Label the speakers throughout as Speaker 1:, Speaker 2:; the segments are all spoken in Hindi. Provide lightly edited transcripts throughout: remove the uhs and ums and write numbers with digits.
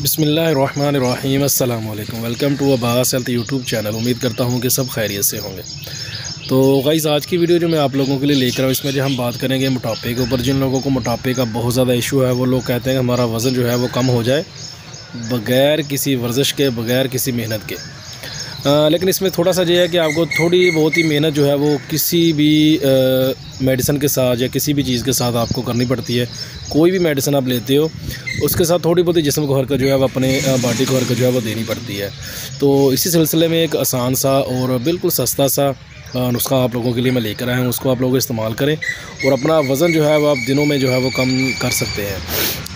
Speaker 1: बिस्मिल्लाहिर्रहमानिर्रहीम अस्सलाम वालेकुम। Welcome to Abbas health YouTube channel. उम्मीद करता हूँ कि सब खैरियत से होंगे। तो गाइस, आज की वीडियो जो मैं आप लोगों के लिए लेकर आऊँ, इसमें जो हम बात करेंगे मोटापे के ऊपर। जिन लोगों को मोटापे का बहुत ज़्यादा इशू है, वो लोग कहते हैं कि हमारा वज़न जो है वो कम हो जाए बग़ैर किसी वर्जिश के, बग़ैर किसी मेहनत के। लेकिन इसमें थोड़ा सा ये है कि आपको थोड़ी बहुत ही मेहनत जो है वो किसी भी मेडिसिन के साथ या किसी भी चीज़ के साथ आपको करनी पड़ती है। कोई भी मेडिसिन आप लेते हो, उसके साथ थोड़ी बहुत ही जिस्म को हरकत जो है वो अपने बॉडी को हरकत जो है वो देनी पड़ती है। तो इसी सिलसिले में एक आसान सा और बिल्कुल सस्ता सा नुस्खा आप लोगों के लिए मैं लेकर आया हूँ। उसको आप लोग इस्तेमाल करें और अपना वज़न जो है वो आप दिनों में जो है वो कम कर सकते हैं।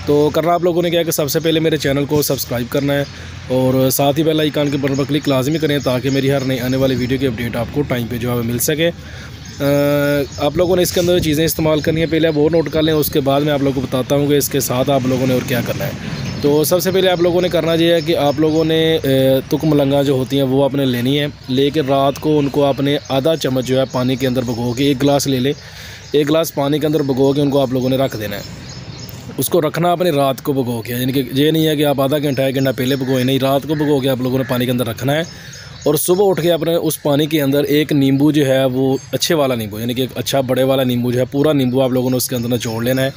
Speaker 1: तो करना आप लोगों ने क्या है कि सबसे पहले मेरे चैनल को सब्सक्राइब करना है और साथ ही बेल आइकन के बटन पर क्लिक लाजमी करें, ताकि मेरी हर नई आने वाली वीडियो की अपडेट आपको टाइम पे जो है मिल सके। आप लोगों ने इसके अंदर चीज़ें इस्तेमाल करनी है, पहले आप वो नोट कर लें, उसके बाद मैं आप लोगों को बताता हूँ कि इसके साथ आप लोगों ने और क्या करना है। तो सबसे पहले आप लोगों ने करना ये है कि आप लोगों ने तुक मलंगा जो होती हैं वो आपने लेनी है। लेकर रात को उनको आपने आधा चम्मच जो है पानी के अंदर भिगो के, एक गिलास ले लें, एक गिलास पानी के अंदर भिगो के उनको आप लोगों ने रख देना है। उसको रखना अपने रात को भिगो के, यानी कि ये नहीं है कि आप आधा घंटा 1 घंटा पहले भिगोए, नहीं, रात को भिगो के आप लोगों ने पानी के अंदर रखना है। और सुबह उठ के अपने उस पानी के अंदर एक नींबू जो है वो अच्छे वाला नींबू, यानी कि एक अच्छा बड़े वाला नींबू जो है, पूरा नींबू आप लोगों ने उसके अंदर निचोड़ लेना है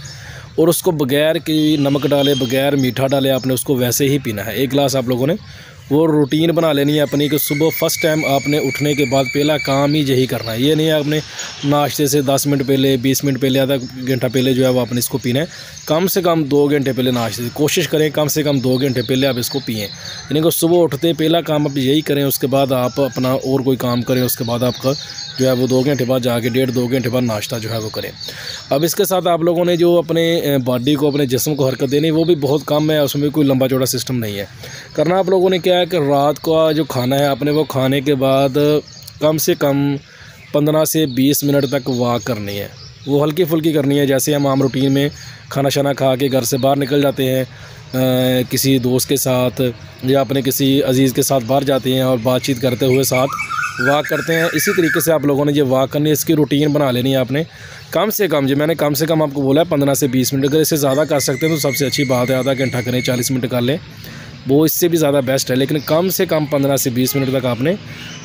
Speaker 1: और उसको बगैर कि नमक डाले, बगैर मीठा डाले आपने उसको वैसे ही पीना है। एक गिलास आप लोगों ने वो रूटीन बना लेनी है अपनी कि सुबह फर्स्ट टाइम आपने उठने के बाद पहला काम ही यही करना है। ये नहीं है आपने नाश्ते से 10 मिनट पहले, 20 मिनट पहले, आधा घंटा पहले जो है वो आपने इसको पीना है। कम से कम 2 घंटे पहले नाश्ते से कोशिश करें, कम से कम 2 घंटे पहले आप इसको पिएँ। यानी कि सुबह उठते पहला काम आप यही करें, उसके बाद आप अपना और कोई काम करें, उसके बाद आपका जो है वो 2 घंटे बाद जाके 1.5-2 घंटे बाद नाश्ता जो है वो करें। अब इसके साथ आप लोगों ने जो अपने बॉडी को, अपने जिस्म को हरकत देनी, वो भी बहुत कम है, उसमें कोई लंबा चौड़ा सिस्टम नहीं है। करना आप लोगों ने क्या है कि रात का जो खाना है आपने, वो खाने के बाद कम से कम 15 से 20 मिनट तक वॉक करनी है। वो हल्की फुल्की करनी है, जैसे हम आम रूटीन में खाना शाना खा के घर से बाहर निकल जाते हैं, किसी दोस्त के साथ या अपने किसी अजीज़ के साथ बाहर जाते हैं और बातचीत करते हुए साथ वॉक करते हैं। इसी तरीके से आप लोगों ने ये वॉक करनी है, इसकी रूटीन बना लेनी है आपने। कम से कम, जो मैंने कम से कम आपको बोला है 15 से 20 मिनट। अगर इससे ज़्यादा कर सकते हैं तो सबसे अच्छी बात है, आधा घंटा करें, 40 मिनट कर लें, वो इससे भी ज़्यादा बेस्ट है। लेकिन कम से कम 15 से 20 मिनट तक आपने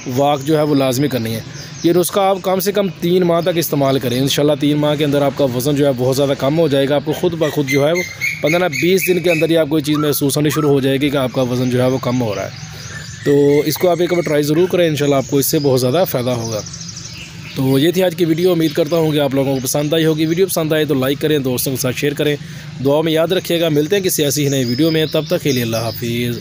Speaker 1: वॉक जो है वो लाजमी करनी है। ये नुस्खा आप कम से कम 3 माह तक इस्तेमाल करें। इंशाल्लाह 3 माह के अंदर आपका वज़न जो है बहुत ज़्यादा कम हो जाएगा। आपको खुद ब खुद जो है वो 15-20 दिन के अंदर ही आपको ये चीज़ महसूस होनी शुरू हो जाएगी कि आपका वज़न जो है वो कम हो रहा है। तो इसको आप एक बार ट्राई ज़रूर करें, इंशाल्लाह आपको इससे बहुत ज़्यादा फ़ायदा होगा। तो ये थी आज की वीडियो। उम्मीद करता हूँ कि आप लोगों को पसंद आई होगी। वीडियो पसंद आए तो लाइक करें, दोस्तों के साथ शेयर करें, दुआ में याद रखिएगा। मिलते हैं किसी ऐसी ही नई वीडियो में, तब तक के लिए अल्लाह हाफिज़।